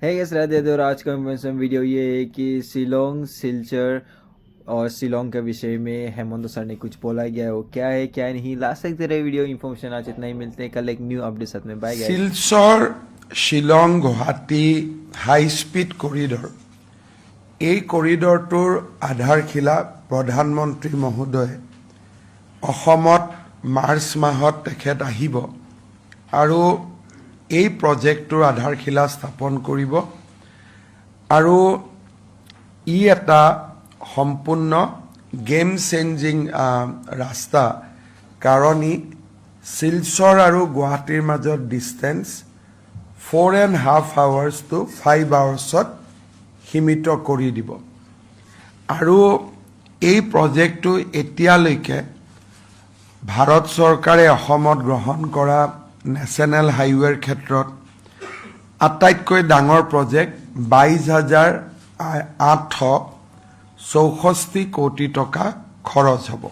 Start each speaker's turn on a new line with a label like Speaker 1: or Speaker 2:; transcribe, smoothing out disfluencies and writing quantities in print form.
Speaker 1: है गाइस, राधे राधे। और आज का इन्फॉर्मेशन वीडियो ये है कि शिलोंग सिलचर और शिलोंग के विषय में हेमंत सर ने कुछ बोला गया है, वो क्या है क्या नहीं। लास्ट तक तेरे वीडियो इन्फॉर्मेशन आज इतना ही। मिलते हैं कल एक न्यू अपडेट साथ में। Bye guys.
Speaker 2: Silchar Shillong Guwahati high speed corridor এই কৰিডৰটোৰ আধাৰশিলা প্ৰধানমন্ত্ৰী মহোদয়ে অসমত মাৰ্চ মাহত তেখেত আহিব আৰু এই প্ৰজেক্টটোৰ আধাৰশিলা স্থাপন কৰিব আৰু ই এটা সম্পূৰ্ণ গেম চেঞ্জিং ৰাস্তা, কাৰণ ই শিলচৰ আৰু গুৱাহাটীৰ মাজত ডিষ্টেঞ্চ 4.5 hours to 5 hours সীমিত কৰি দিব। আৰু এই প্ৰজেক্টটো এতিয়ালৈকে ভাৰত চৰকাৰে অসমত গ্ৰহণ কৰা নেশ্যনেল হাইৱেৰ ক্ষেত্ৰত আটাইতকৈ ডাঙৰ প্ৰজেক্ট 22,864 কোটি টকা খৰচ হ'ব।